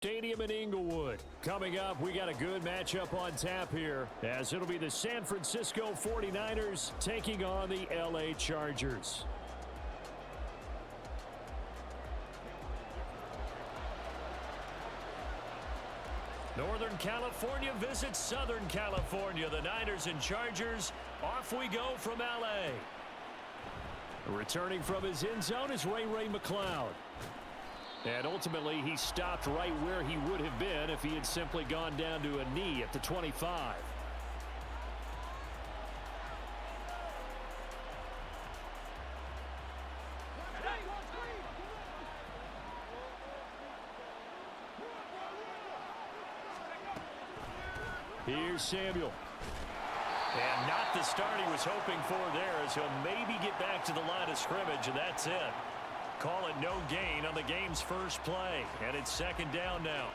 Stadium in Inglewood. Coming up, we got a good matchup on tap here, as it'll be the San Francisco 49ers taking on the LA Chargers. Northern California visits Southern California. The Niners and Chargers, off we go from LA. Returning from his end zone is Ray McCloud. And ultimately, he stopped right where he would have been if he had simply gone down to a knee at the 25. Here's Samuel. And not the start he was hoping for there, as he'll maybe get back to the line of scrimmage, and that's it. Call it no gain on the game's first play, and it's second down now.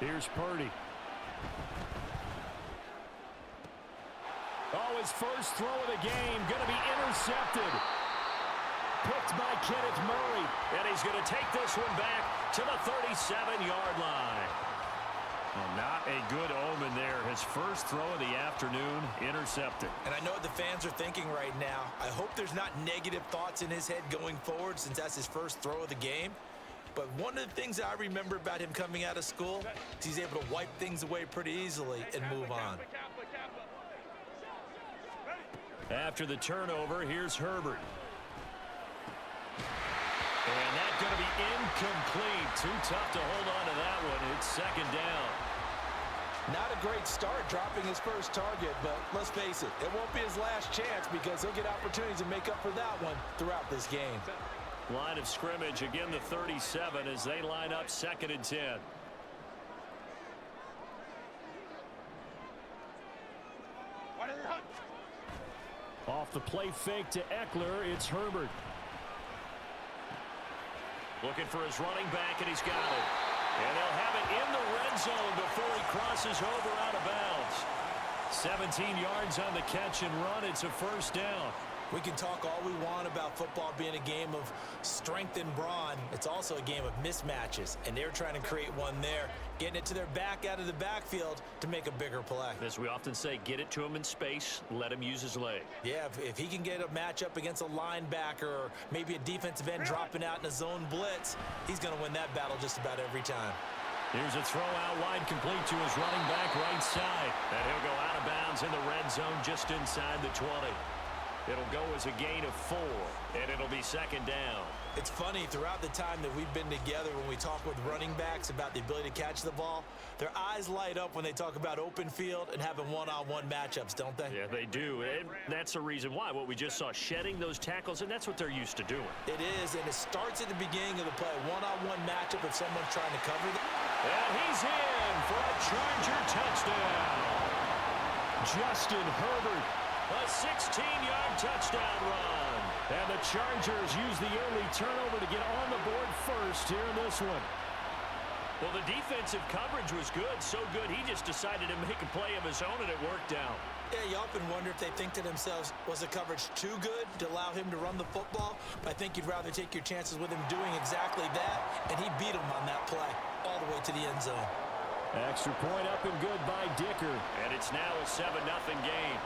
Here's Purdy. Oh, his first throw of the game going to be intercepted. Picked by Kenneth Murray, and he's going to take this one back to the 37-yard line. Well, not a good omen there. His first throw of the afternoon intercepted. And I know what the fans are thinking right now. I hope there's not negative thoughts in his head going forward, since that's his first throw of the game. But one of the things I remember about him coming out of school is he's able to wipe things away pretty easily and move on. After the turnover, here's Herbert. And that's going to be incomplete. Too tough to hold on to that one. It's second down. Not a great start dropping his first target, but let's face it, it won't be his last chance, because he'll get opportunities to make up for that one throughout this game. Line of scrimmage, again the 37 as they line up second and 10. Off the play fake to Eckler, it's Herbert. Looking for his running back, and he's got it. And they'll have it in the red zone before he crosses over out of bounds. 17 yards on the catch and run. It's a first down. We can talk all we want about football being a game of strength and brawn. It's also a game of mismatches, and they're trying to create one there, getting it to their back out of the backfield to make a bigger play. As we often say, get it to him in space, let him use his leg. Yeah, if he can get a matchup against a linebacker or maybe a defensive end dropping out in a zone blitz, he's going to win that battle just about every time. Here's a throw out wide, complete to his running back right side. And he'll go out of bounds in the red zone just inside the 20. It'll go as a gain of 4, and it'll be second down. It's funny, throughout the time that we've been together, when we talk with running backs about the ability to catch the ball, their eyes light up when they talk about open field and having one-on-one matchups, don't they? Yeah, they do. And that's the reason why. What we just saw, shedding those tackles, and that's what they're used to doing. It is, and it starts at the beginning of the play. One-on-one matchup if someone's trying to cover them. And he's in for a Charger touchdown. Justin Herbert. A 16-yard touchdown run. And the Chargers use the early turnover to get on the board first here in this one. Well, the defensive coverage was good, so good he just decided to make a play of his own, and it worked out. Yeah, you often wonder if they think to themselves, was the coverage too good to allow him to run the football? I think you'd rather take your chances with him doing exactly that, and he beat him on that play all the way to the end zone. Extra point up and good by Dicker, and it's now a 7-0 game.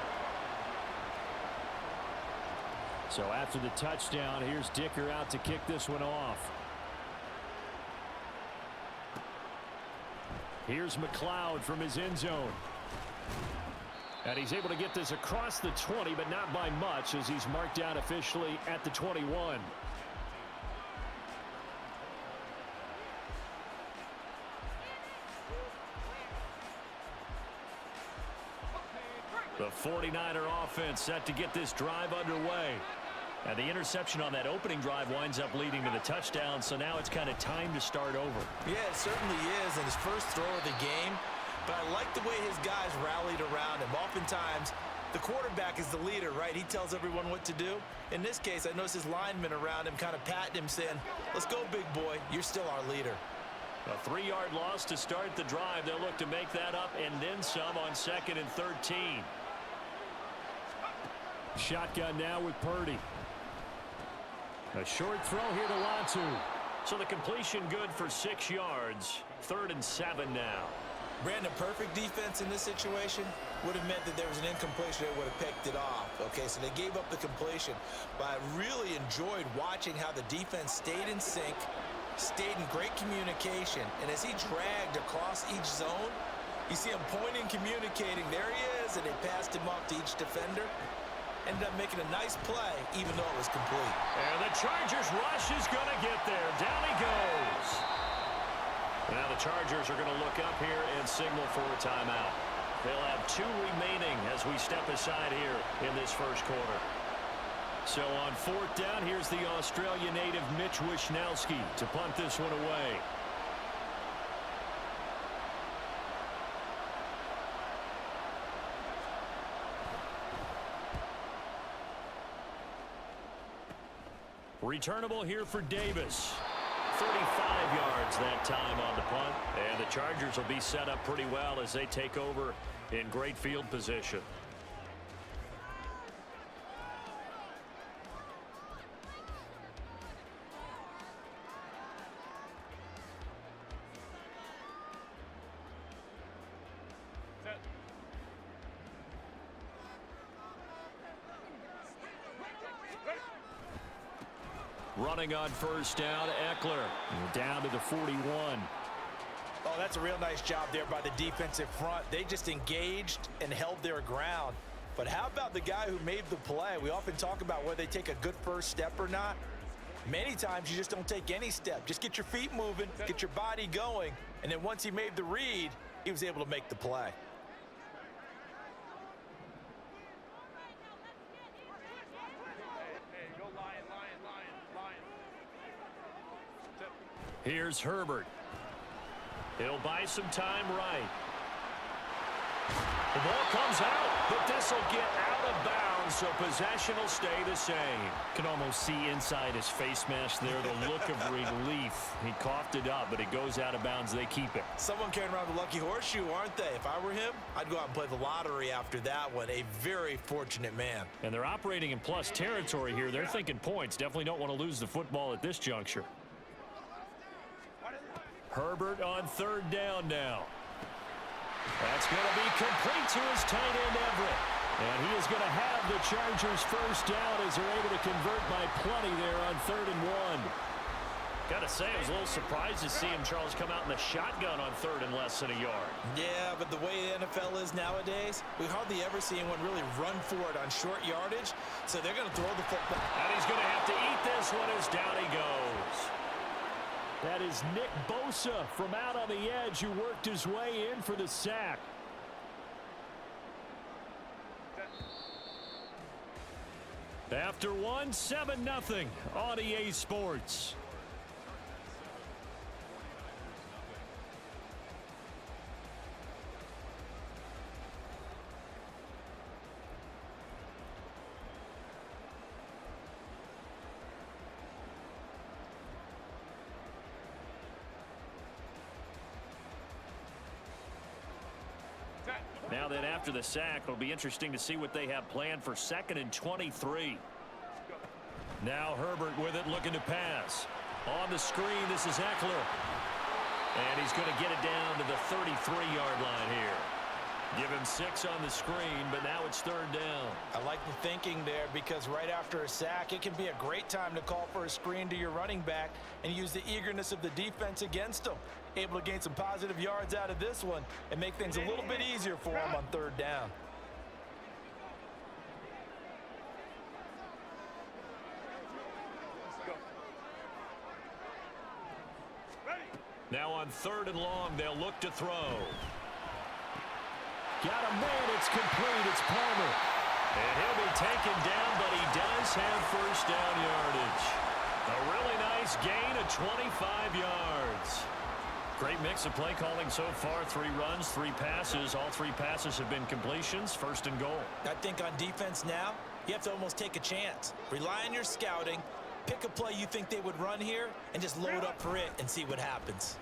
So after the touchdown, here's Dicker out to kick this one off. Here's McCloud from his end zone. And he's able to get this across the 20, but not by much, as he's marked down officially at the 21. The 49er offense set to get this drive underway. And the interception on that opening drive winds up leading to the touchdown, so now it's kind of time to start over. Yeah, it certainly is, and his first throw of the game. But I like the way his guys rallied around him. Oftentimes, the quarterback is the leader, right? He tells everyone what to do. In this case, I noticed his linemen around him kind of patting him, saying, let's go, big boy. You're still our leader. A 3-yard loss to start the drive. They'll look to make that up and then some on 2nd and 13. Shotgun now with Purdy. A short throw here to Latu. So the completion good for 6 yards. 3rd and 7 now. Brandon, perfect defense in this situation would have meant that there was an incompletion that would have picked it off. Okay, so they gave up the completion. But I really enjoyed watching how the defense stayed in sync, stayed in great communication. And as he dragged across each zone, you see him pointing, communicating. There he is, and they passed him off to each defender. Ended up making a nice play, even though it was complete. And the Chargers rush is going to get there. Down he goes. Now the Chargers are going to look up here and signal for a timeout. They'll have 2 remaining as we step aside here in this first quarter. So on 4th down, here's the Australia native Mitch Wishnowsky to punt this one away. Returnable here for Davis. 35 yards that time on the punt. And the Chargers will be set up pretty well as they take over in great field position. Running on 1st down, Eckler down to the 41. Oh, that's a real nice job there by the defensive front. They just engaged and held their ground. But how about the guy who made the play? We often talk about whether they take a good first step or not. Many times you just don't take any step. Just get your feet moving, get your body going, and then once he made the read, he was able to make the play. Here's Herbert. He'll buy some time right. The ball comes out, but this will get out of bounds, so possession will stay the same. Can almost see inside his face mask there, the look of relief. He coughed it up, but it goes out of bounds. They keep it. Someone carrying around the lucky horseshoe, aren't they? If I were him, I'd go out and play the lottery after that one. A very fortunate man. And they're operating in plus territory here. They're thinking points. Definitely don't want to lose the football at this juncture. Herbert on 3rd down now. That's going to be complete to his tight end, Everett. And he is going to have the Chargers 1st down as they're able to convert by plenty there on 3rd and 1. Got to say, I was a little surprised to see him, Charles, come out in the shotgun on 3rd and less than a yard. Yeah, but the way the NFL is nowadays, we hardly ever see anyone really run for it on short yardage. So they're going to throw the football. And he's going to have to eat this one as down he goes. That is Nick Bosa from out on the edge who worked his way in for the sack. After 1, 7-0 on EA Sports. Now then, after the sack, it'll be interesting to see what they have planned for 2nd and 23. Now Herbert with it, looking to pass. On the screen, this is Eckler. And he's going to get it down to the 33-yard line here. Give him 6 on the screen, but now it's 3rd down. I like the thinking there because right after a sack, it can be a great time to call for a screen to your running back and use the eagerness of the defense against them. Able to gain some positive yards out of this one and make things a little bit easier for them on 3rd down. Now on 3rd and long, they'll look to throw. Got a man, it's complete, it's Palmer. And he'll be taken down, but he does have 1st down yardage. A really nice gain of 25 yards. Great mix of play calling so far. 3 runs, 3 passes. All 3 passes have been completions. 1st and goal. I think on defense now, you have to almost take a chance. Rely on your scouting. Pick a play you think they would run here and just load up for it and see what happens.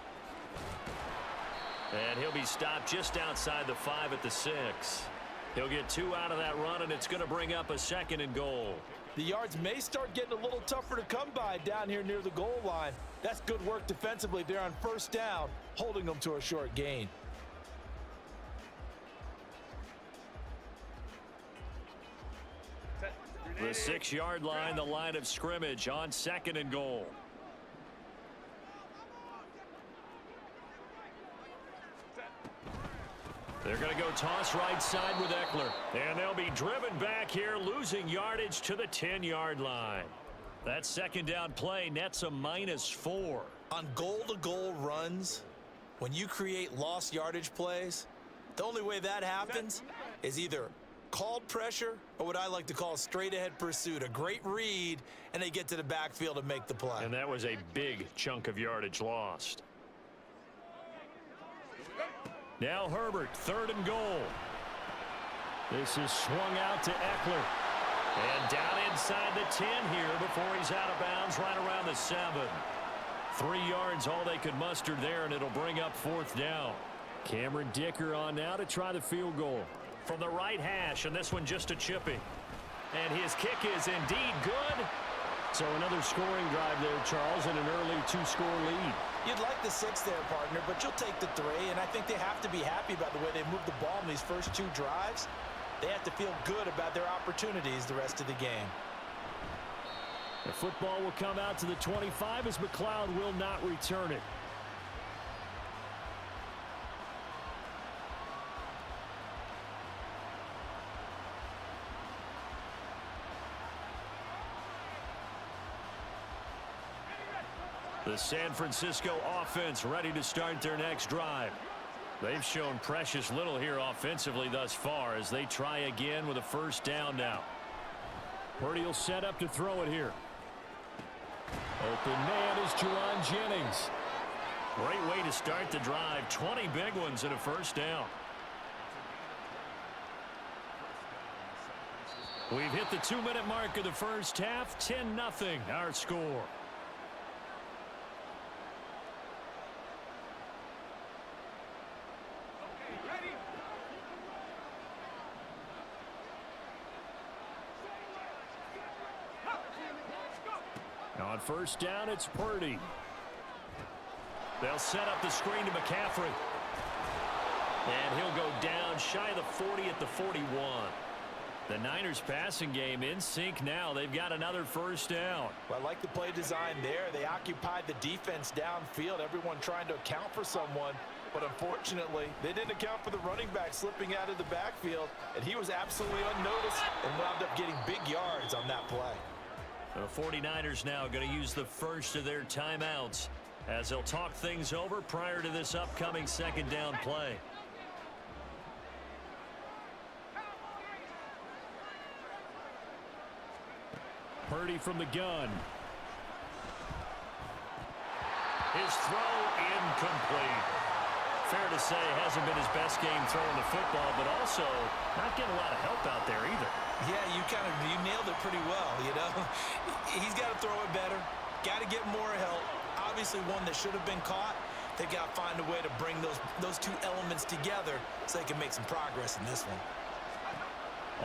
And he'll be stopped just outside the 5 at the 6. He'll get 2 out of that run, and it's going to bring up a 2nd and goal. The yards may start getting a little tougher to come by down here near the goal line. That's good work defensively there on 1st down, holding them to a short gain. The 6-yard line, the line of scrimmage on 2nd and goal. They're going to go toss right side with Eckler. And they'll be driven back here, losing yardage to the 10-yard line. That 2nd down play nets a -4. On goal-to-goal runs, when you create lost yardage plays, the only way that happens is either called pressure or what I like to call straight-ahead pursuit. A great read, and they get to the backfield and make the play. And that was a big chunk of yardage lost. Now Herbert, 3rd and goal. This is swung out to Eckler. And down inside the 10 here before he's out of bounds right around the 7. 3 yards all they could muster there, and it'll bring up 4th down. Cameron Dicker on now to try the field goal. From the right hash, and this one just a chipping. And his kick is indeed good. So another scoring drive there, Charles, and an early 2-score lead. You'd like the 6 there, partner, but you'll take the 3, and I think they have to be happy about the way they moved the ball in these first 2 drives. They have to feel good about their opportunities the rest of the game. The football will come out to the 25 as McLeod will not return it. The San Francisco offense ready to start their next drive. They've shown precious little here offensively thus far as they try again with a 1st down now. Purdy will set up to throw it here. Open man is Jerron Jennings. Great way to start the drive. 20 big ones and a 1st down. We've hit the 2-minute mark of the 1st half. 10-0 our score. On 1st down, it's Purdy. They'll set up the screen to McCaffrey. And he'll go down shy of the 40 at the 41. The Niners passing game in sync now. They've got another 1st down. Well, I like the play design there. They occupied the defense downfield, everyone trying to account for someone. But unfortunately, they didn't account for the running back slipping out of the backfield, and he was absolutely unnoticed and wound up getting big yards on that play. The 49ers now going to use the first of their timeouts as they'll talk things over prior to this upcoming 2nd down play. Purdy from the gun. His throw incomplete. Fair to say, hasn't been his best game throwing the football, but also not getting a lot of help out there either. Yeah, you nailed it pretty well, you know. He's got to throw it better. Got to get more help. Obviously one that should have been caught. They got to find a way to bring those 2 elements together so they can make some progress in this one.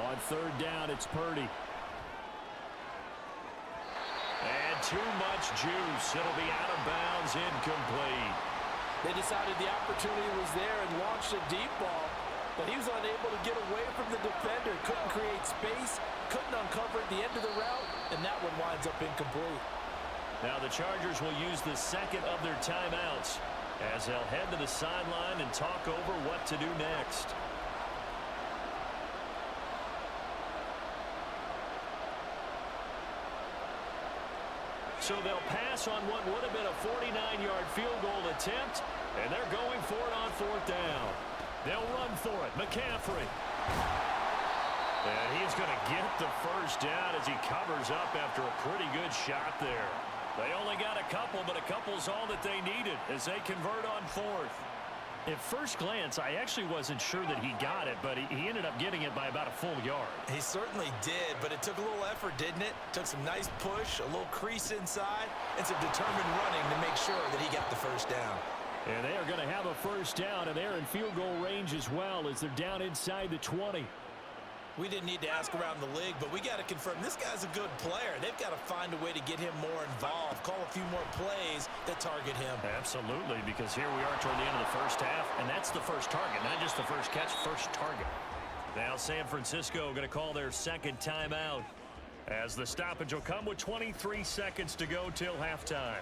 On 3rd down, it's Purdy. And too much juice. It'll be out of bounds, incomplete. They decided the opportunity was there and launched a deep ball, but he was unable to get away from the defender. Couldn't create space, couldn't uncover at the end of the route, and that one winds up incomplete. Now the Chargers will use the 2nd of their timeouts as they'll head to the sideline and talk over what to do next. So they'll pass on what would have been a 49-yard field goal attempt, and they're going for it on 4th down. They'll run for it. McCaffrey. And he's going to get the 1st down as he covers up after a pretty good shot there. They only got a couple, but a couple's all that they needed as they convert on 4th. At first glance, I actually wasn't sure that he got it, but he ended up getting it by about a full yard. He certainly did, but it took a little effort, didn't it? Took some nice push, a little crease inside, and some determined running to make sure that he got the 1st down. And they are going to have a 1st down, and they're in field goal range as well as they're down inside the 20. We didn't need to ask around the league, but we got to confirm this guy's a good player. They've got to find a way to get him more involved, call a few more plays that target him. Absolutely, because here we are toward the end of the first half, and that's the first target, not just the first catch, first target. Now San Francisco going to call their second timeout, as the stoppage will come with 23 seconds to go till halftime.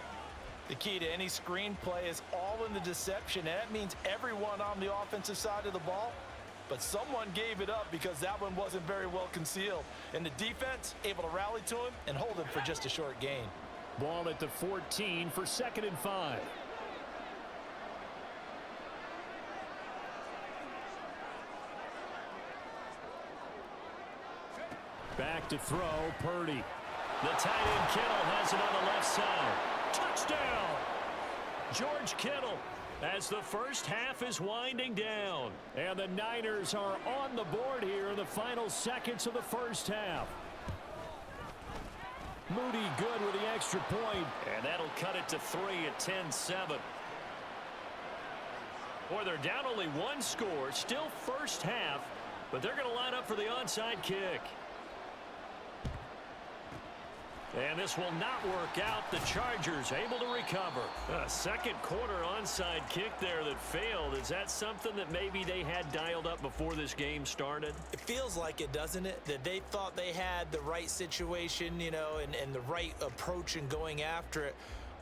The key to any screenplay is all in the deception, and that means everyone on the offensive side of the ball. But someone gave it up because that one wasn't very well concealed. And the defense able to rally to him and hold him for just a short gain. Ball at the 14 for 2nd and 5. Back to throw, Purdy. The tight end Kittle has it on the left side. Touchdown! George Kittle, as the first half is winding down. And the Niners are on the board here in the final seconds of the first half. Moody good with the extra point. And that'll cut it to 3 at 10-7. Boy, they're down only one score, still first half, but they're going to line up for the onside kick. And this will not work out. The Chargers able to recover. A second quarter onside kick there that failed. Is that something that maybe they had dialed up before this game started? It feels like it, doesn't it? That they thought they had the right situation, you know, and the right approach in going after it.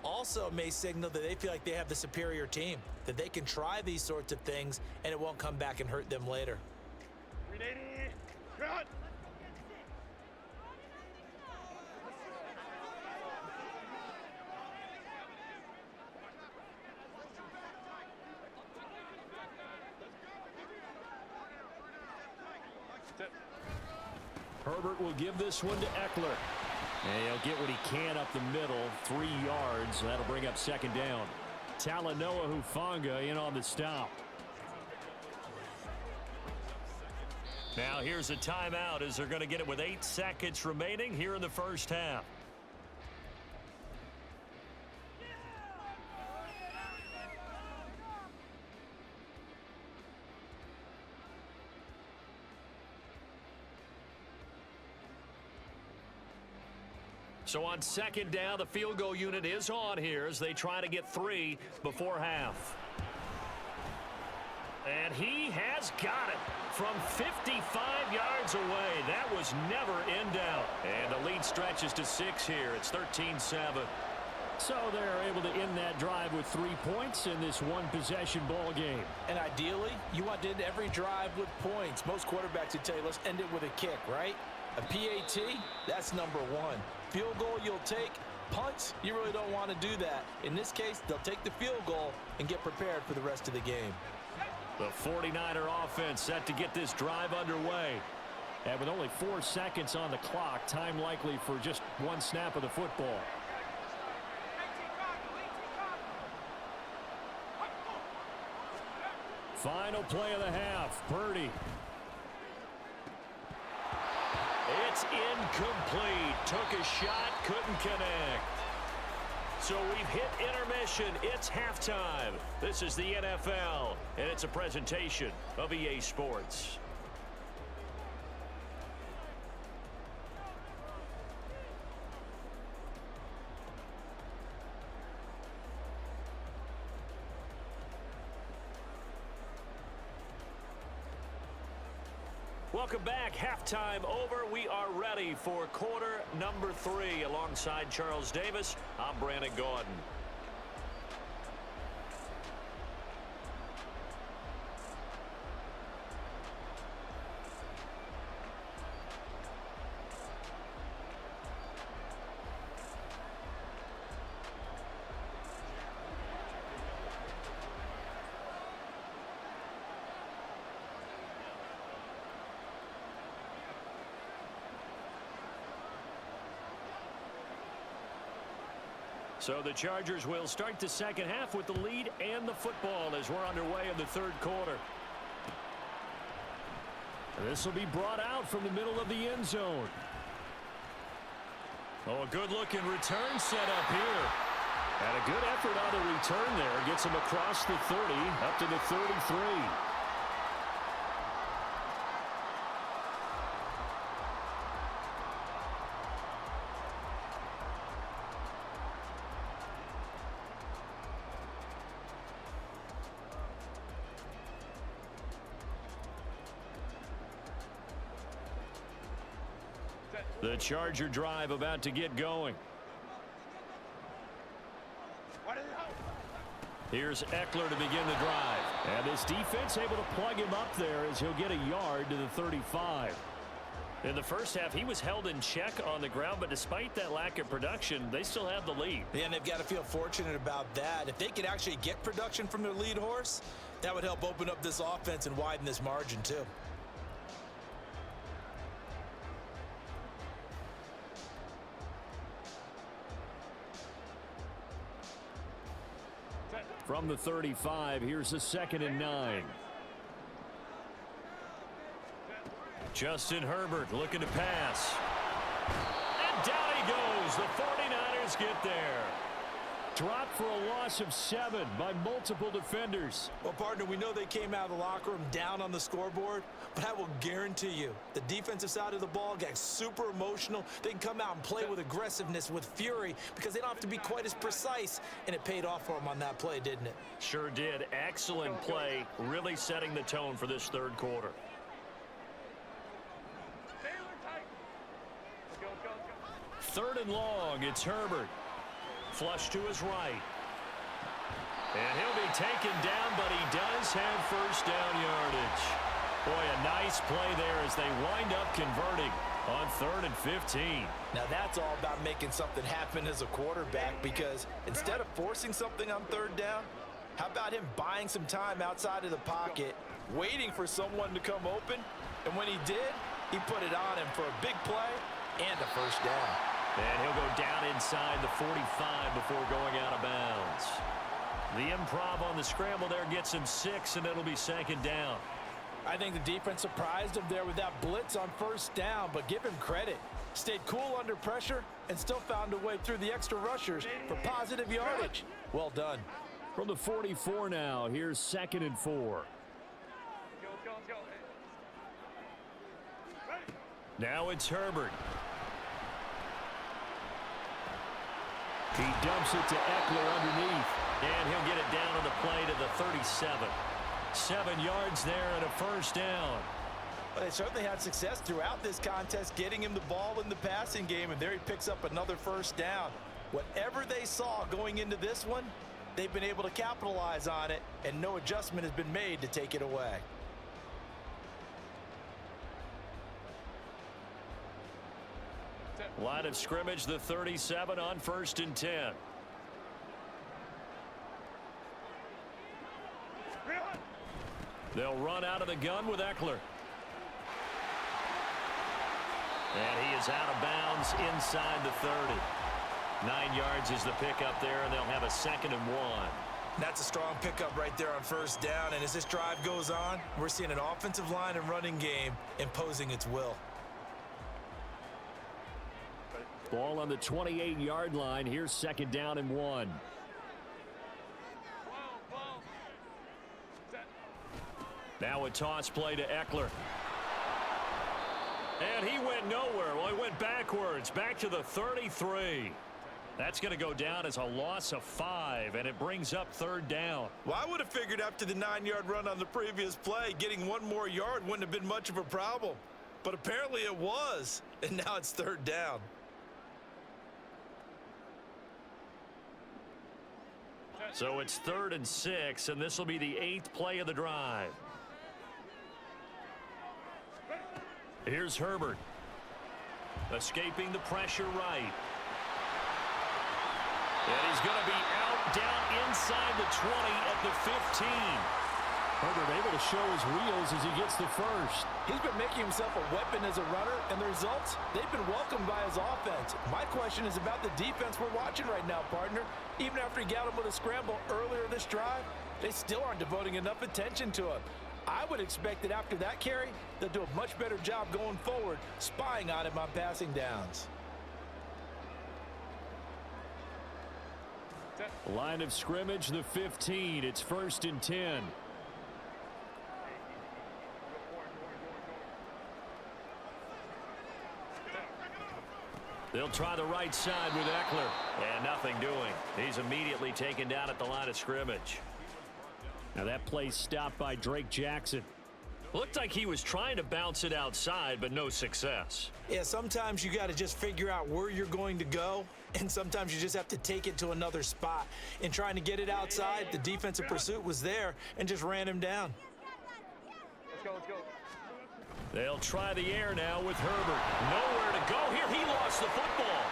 Also may signal that they feel like they have the superior team, that they can try these sorts of things and it won't come back and hurt them later. Cut! Herbert will give this one to Eckler. And he'll get what he can up the middle, 3 yards. That'll bring up 2nd down. Talanoa Hufanga in on the stop. Now here's a timeout as they're going to get it with 8 seconds remaining here in the first half. So on 2nd down, the field goal unit is on here as they try to get 3 before half. And he has got it from 55 yards away. That was never in doubt. And the lead stretches to 6 here. It's 13-7. So they're able to end that drive with 3 points in this one-possession ball game. And ideally, you want to end every drive with points. Most quarterbacks would tell you, let's end it with a kick, right? A PAT, that's number 1. Field goal you'll take. Punts, you really don't want to do that. In this case, they'll take the field goal and get prepared for the rest of the game. The 49er offense set to get this drive underway. And with only 4 seconds on the clock, time likely for just 1 snap of the football. Final play of the half, Purdy. It's incomplete. Took a shot, couldn't connect. So we've hit intermission. It's halftime. This is the NFL, and it's a presentation of EA Sports. Welcome back. Halftime over. We are ready for quarter number 3. Alongside Charles Davis, I'm Brandon Gordon. So the Chargers will start the second half with the lead and the football as we're underway in the 3rd quarter. This will be brought out from the middle of the end zone. Oh, a good-looking return set up here. And a good effort on the return there. Gets him across the 30, up to the 33. The Charger drive about to get going. Here's Eckler to begin the drive. And this defense able to plug him up there as he'll get a yard to the 35. In the first half, he was held in check on the ground, but despite that lack of production, they still have the lead. Yeah, and they've got to feel fortunate about that. If they could actually get production from their lead horse, that would help open up this offense and widen this margin too. From the 35, here's a 2nd and 9. Justin Herbert looking to pass. And down he goes. The 49ers get there. Dropped for a loss of 7 by multiple defenders. Well, partner, we know they came out of the locker room down on the scoreboard, but I will guarantee you the defensive side of the ball got super emotional. They can come out and play with aggressiveness, with fury, because they don't have to be quite as precise, and it paid off for them on that play, didn't it? Sure did. Excellent play, really setting the tone for this third quarter. Third and long, it's Herbert. Flush to his right. And he'll be taken down, but he does have first down yardage. Boy, a nice play there as they wind up converting on 3rd and 15. Now that's all about making something happen as a quarterback, because instead of forcing something on 3rd down, how about him buying some time outside of the pocket, waiting for someone to come open, and when he did, he put it on him for a big play and a first down. And he'll go down inside the 45 before going out of bounds. The improv on the scramble there gets him 6, and it'll be 2nd down. I think the defense surprised him there with that blitz on 1st down, but give him credit. Stayed cool under pressure and still found a way through the extra rushers for positive yardage. Well done. From the 44 now, here's 2nd and 4. Now it's Herbert. He dumps it to Eckler underneath, and he'll get it down on the play to the 37. 7 yards there and a first down. Well, they certainly had success throughout this contest getting him the ball in the passing game, and there he picks up another first down. Whatever they saw going into this one, they've been able to capitalize on it, and no adjustment has been made to take it away. Line of scrimmage, the 37 on 1st and 10. They'll run out of the gun with Eckler. And he is out of bounds inside the 30. 9 yards is the pickup there, and they'll have a 2nd and 1. That's a strong pickup right there on 1st down, and as this drive goes on, we're seeing an offensive line and running game imposing its will. Ball on the 28-yard line. Here's 2nd down and 1. Now a toss play to Eckler. And he went nowhere. Well, he went backwards, back to the 33. That's going to go down as a loss of 5, and it brings up 3rd down. Well, I would have figured after the 9-yard run on the previous play, getting 1 more yard wouldn't have been much of a problem. But apparently it was, and now it's 3rd down. So it's 3rd and 6, and this will be the 8th play of the drive. Here's Herbert. Escaping the pressure right. And he's going to be out down inside the 20 at the 15. Herbert able to show his wheels as he gets the first. He's been making himself a weapon as a runner, and the results, they've been welcomed by his offense. My question is about the defense we're watching right now, partner. Even after he got him with a scramble earlier this drive, they still aren't devoting enough attention to him. I would expect that after that carry, they'll do a much better job going forward, spying on him on passing downs. Line of scrimmage, the 15. It's 1st and 10. They'll try the right side with Eckler. And nothing doing. He's immediately taken down at the line of scrimmage. Now that play stopped by Drake Jackson. Looked like he was trying to bounce it outside, but no success. Yeah, sometimes you got to just figure out where you're going to go, and sometimes you just have to take it to another spot. In trying to get it outside, the defensive pursuit was there and just ran him down. Let's go. They'll try the air now with Herbert. Nowhere to go here. He lost the football.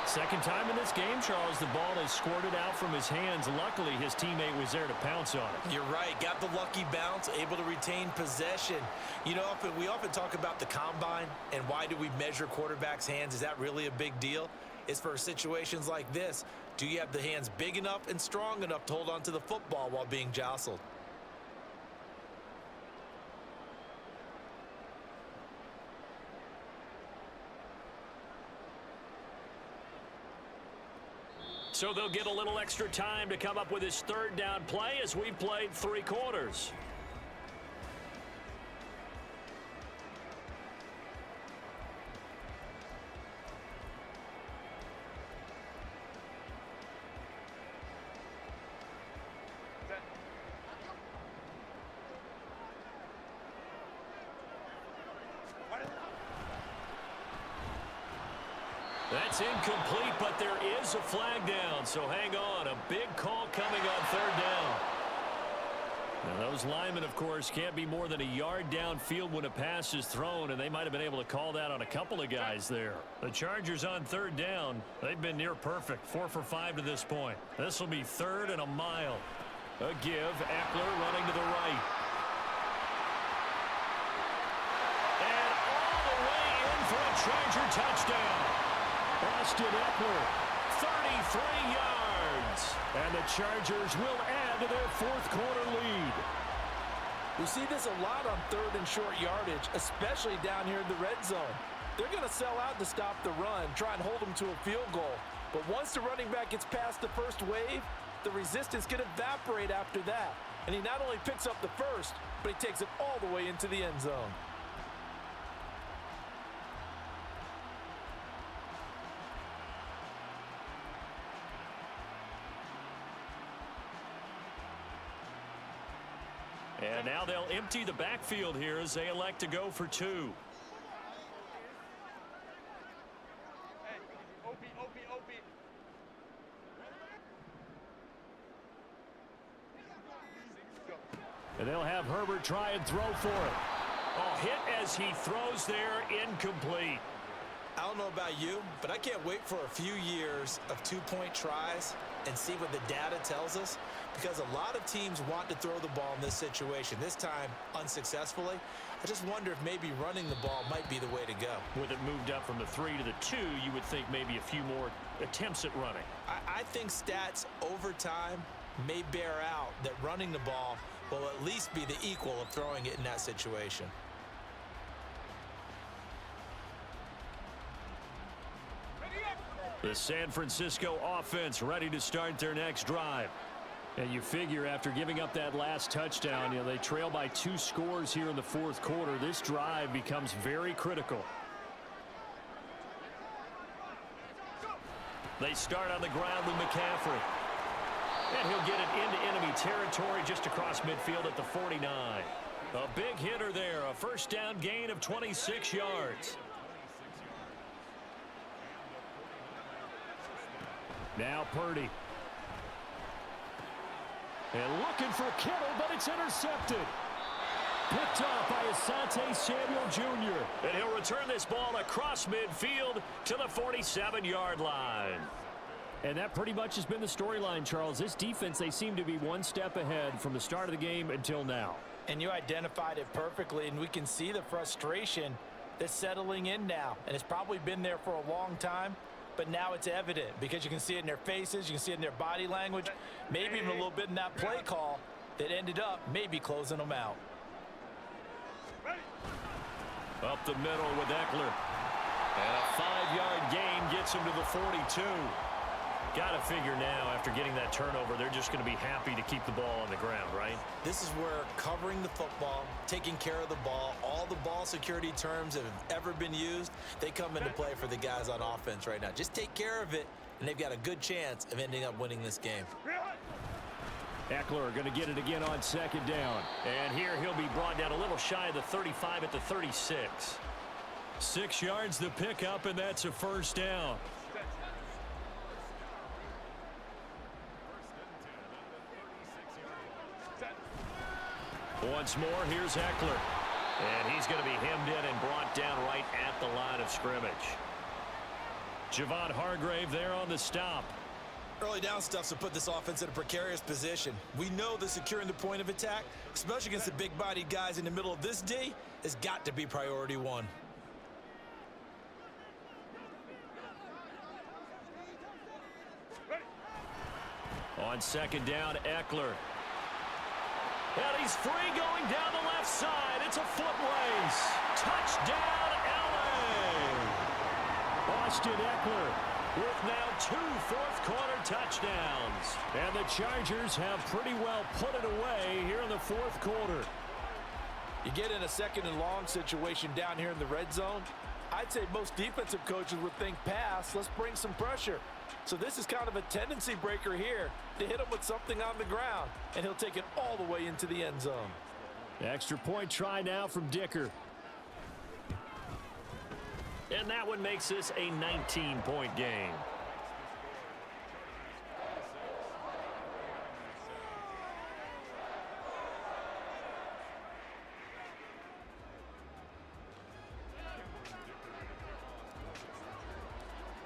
Second time in this game, Charles, the ball has squirted out from his hands. Luckily, his teammate was there to pounce on it. You're right. Got the lucky bounce, able to retain possession. You know, we often talk about the combine and why do we measure quarterbacks' hands. Is that really a big deal? It's for situations like this. Do you have the hands big enough and strong enough to hold on to the football while being jostled? So they'll get a little extra time to come up with his third down play as we've played 3 quarters. That's incomplete, but there is a flag down, so hang on. A big call coming on third down. Now, those linemen, of course, can't be more than a yard downfield when a pass is thrown, and they might have been able to call that on a couple of guys there. The Chargers on third down, they've been near perfect, 4 for 5 to this point. This will be 3rd and a mile. A give, Eckler running to the right. And all the way in for a Charger touchdown. Austin Eckler, 33 yards. And the Chargers will add to their 4th quarter lead. We see this a lot on 3rd and short yardage, especially down here in the red zone. They're going to sell out to stop the run, try and hold them to a field goal. But once the running back gets past the first wave, the resistance can evaporate after that. And he not only picks up the first, but he takes it all the way into the end zone. And now they'll empty the backfield here as they elect to go for 2. And they'll have Herbert try and throw for it. Oh, hit as he throws there, incomplete. I don't know about you, but I can't wait for a few years of 2-point tries and see what the data tells us, because a lot of teams want to throw the ball in this situation. This time, unsuccessfully. I just wonder if maybe running the ball might be the way to go. With it moved up from the 3 to the 2, you would think maybe a few more attempts at running. I think stats over time may bear out that running the ball will at least be the equal of throwing it in that situation. The San Francisco offense ready to start their next drive. And you figure after giving up that last touchdown, they trail by 2 scores here in the 4th quarter. This drive becomes very critical. They start on the ground with McCaffrey. And he'll get it into enemy territory just across midfield at the 49. A big hitter there, a first down gain of 26 yards. Now Purdy. And looking for Kittle, but it's intercepted. Picked off by Asante Samuel Jr. And he'll return this ball across midfield to the 47-yard line. And that pretty much has been the storyline, Charles. This defense, they seem to be one step ahead from the start of the game until now. And you identified it perfectly, and we can see the frustration that's settling in now. And it's probably been there for a long time. But now it's evident because you can see it in their faces, you can see it in their body language, maybe even a little bit in that play call that ended up maybe closing them out. Up the middle with Eckler. And a 5-yard gain gets him to the 42. Got to figure now, after getting that turnover, they're just going to be happy to keep the ball on the ground, right? This is where covering the football, taking care of the ball, all the ball security terms that have ever been used, they come into play for the guys on offense right now. Just take care of it, and they've got a good chance of ending up winning this game. Eckler going to get it again on second down. And here he'll be brought down a little shy of the 35 at the 36. 6 yards the pickup, and that's a first down. Once more, here's Eckler. And he's going to be hemmed in and brought down right at the line of scrimmage. Javon Hargrave there on the stop. Early down stuffs will put this offense in a precarious position. We know that securing the point of attack, especially against the big-bodied guys in the middle of this D, has got to be priority one. On second down, Eckler. And he's free going down the left side. It's a foot race. Touchdown, LA. Austin Eckler with now 2 fourth-quarter touchdowns. And the Chargers have pretty well put it away here in the fourth quarter. You get in a second and long situation down here in the red zone, I'd say most defensive coaches would think pass, let's bring some pressure. So this is kind of a tendency breaker here to hit him with something on the ground, and he'll take it all the way into the end zone. Extra point try now from Dicker. And that one makes this a 19-point game.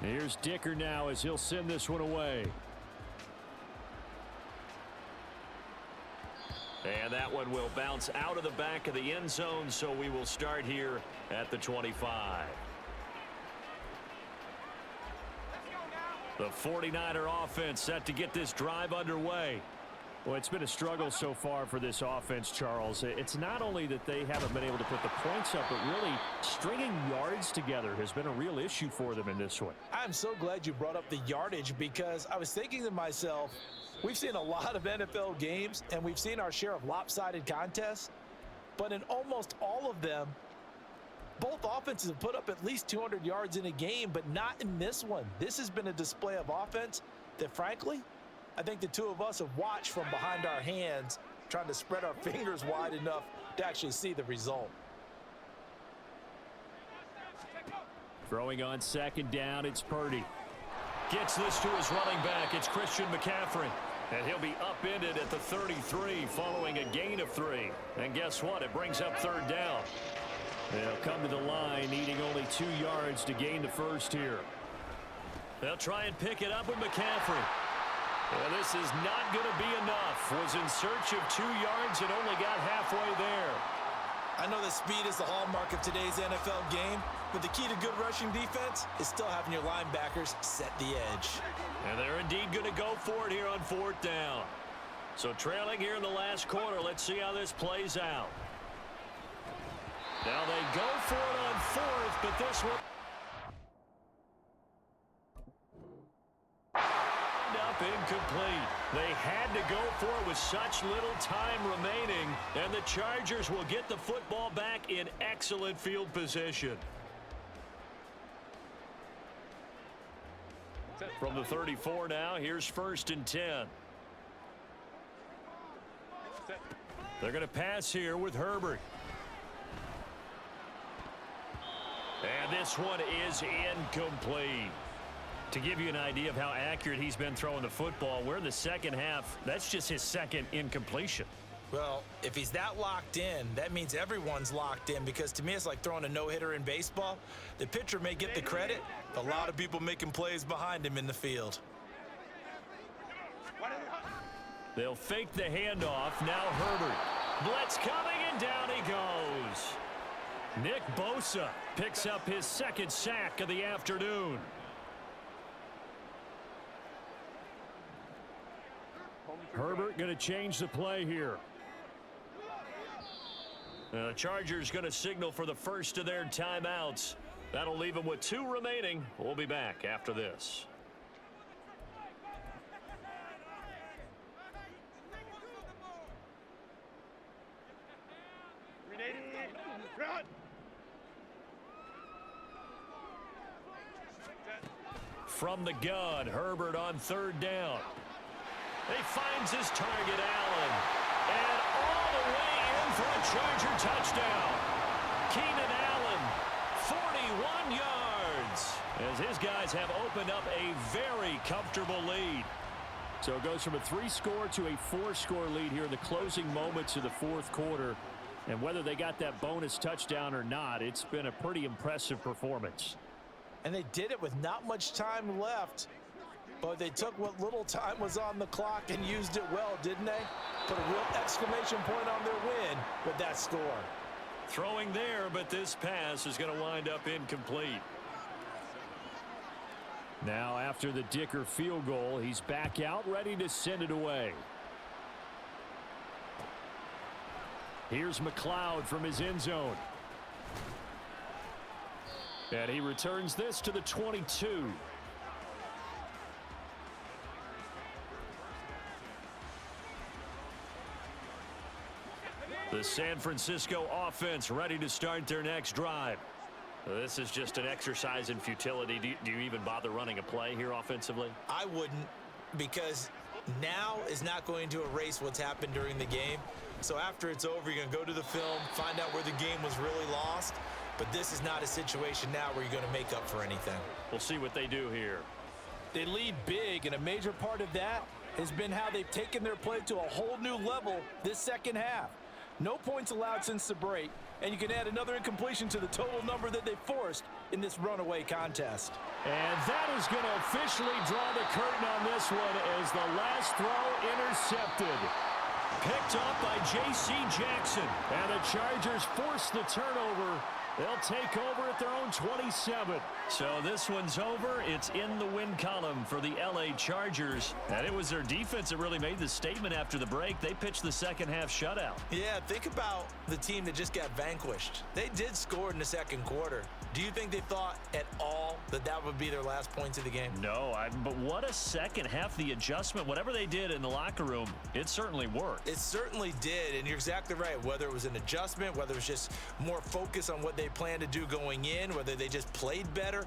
Here's Dicker now as he'll send this one away. And that one will bounce out of the back of the end zone, so we will start here at the 25. The 49er offense set to get this drive underway. Well, it's been a struggle so far for this offense, Charles. It's not only that they haven't been able to put the points up, but really stringing yards together has been a real issue for them in this one. I'm so glad you brought up the yardage, because I was thinking to myself, we've seen a lot of NFL games, and we've seen our share of lopsided contests, but in almost all of them, both offenses have put up at least 200 yards in a game, but not in this one. This has been a display of offense that, frankly, I think the two of us have watched from behind our hands, trying to spread our fingers wide enough to actually see the result. Throwing on second down, it's Purdy. Gets this to his running back. It's Christian McCaffrey. And he'll be upended at the 33 following a gain of 3. And guess what? It brings up third down. They'll come to the line, needing only 2 yards to gain the first here. They'll try and pick it up with McCaffrey. Well, this is not going to be enough. Was in search of 2 yards and only got halfway there. I know that speed is the hallmark of today's NFL game, but the key to good rushing defense is still having your linebackers set the edge. And they're indeed going to go for it here on fourth down. So trailing here in the last quarter, let's see how this plays out. Now they go for it on fourth, but this one up incomplete. They had to go for it with such little time remaining, and the Chargers will get the football back in excellent field position. From the 34 now, here's 1st and 10. They're going to pass here with Herbert. And this one is incomplete. To give you an idea of how accurate he's been throwing the football, we're in the second half. That's just his second incompletion. Well, if he's that locked in, that means everyone's locked in, because to me it's like throwing a no-hitter in baseball. The pitcher may get the credit, but a lot of people making plays behind him in the field. They'll fake the handoff. Now Herbert. Blitz coming, and down he goes. Nick Bosa picks up his second sack of the afternoon. Herbert going to change the play here. The Chargers going to signal for the first of their timeouts. That'll leave them with 2 remaining. We'll be back after this. From the gun, Herbert on third down. He finds his target, Allen. And all the way in for a Charger touchdown. Keenan Allen, 41 yards. As his guys have opened up a very comfortable lead. So it goes from a 3-score to a 4-score lead here in the closing moments of the fourth quarter. And whether they got that bonus touchdown or not, it's been a pretty impressive performance. And they did it with not much time left. But they took what little time was on the clock and used it well, didn't they? Put a real exclamation point on their win with that score. Throwing there, but this pass is going to wind up incomplete. Now after the Dicker field goal, he's back out ready to send it away. Here's McLeod from his end zone. And he returns this to the 22. The San Francisco offense ready to start their next drive. This is just an exercise in futility. Do you even bother running a play here offensively? I wouldn't, because now is not going to erase what's happened during the game. So after it's over, you're going to go to the film, find out where the game was really lost. But this is not a situation now where you're going to make up for anything. We'll see what they do here. They lead big, and a major part of that has been how they've taken their play to a whole new level this second half. No points allowed since the break, and you can add another incompletion to the total number that they forced in this runaway contest. And that is going to officially draw the curtain on this one as the last throw intercepted. Picked up by J.C. Jackson. And the Chargers force the turnover. They'll take over at their own 27. So this one's over. It's in the win column for the L.A. Chargers. And it was their defense that really made the statement after the break. They pitched the second half shutout. Yeah, think about the team that just got vanquished. They did score in the second quarter. Do you think they thought at all that that would be their last points of the game? No, but what a second half. The adjustment, whatever they did in the locker room, it certainly worked. It certainly did, and you're exactly right. Whether it was an adjustment, whether it was just more focus on what they planned to do going in, whether they just played better.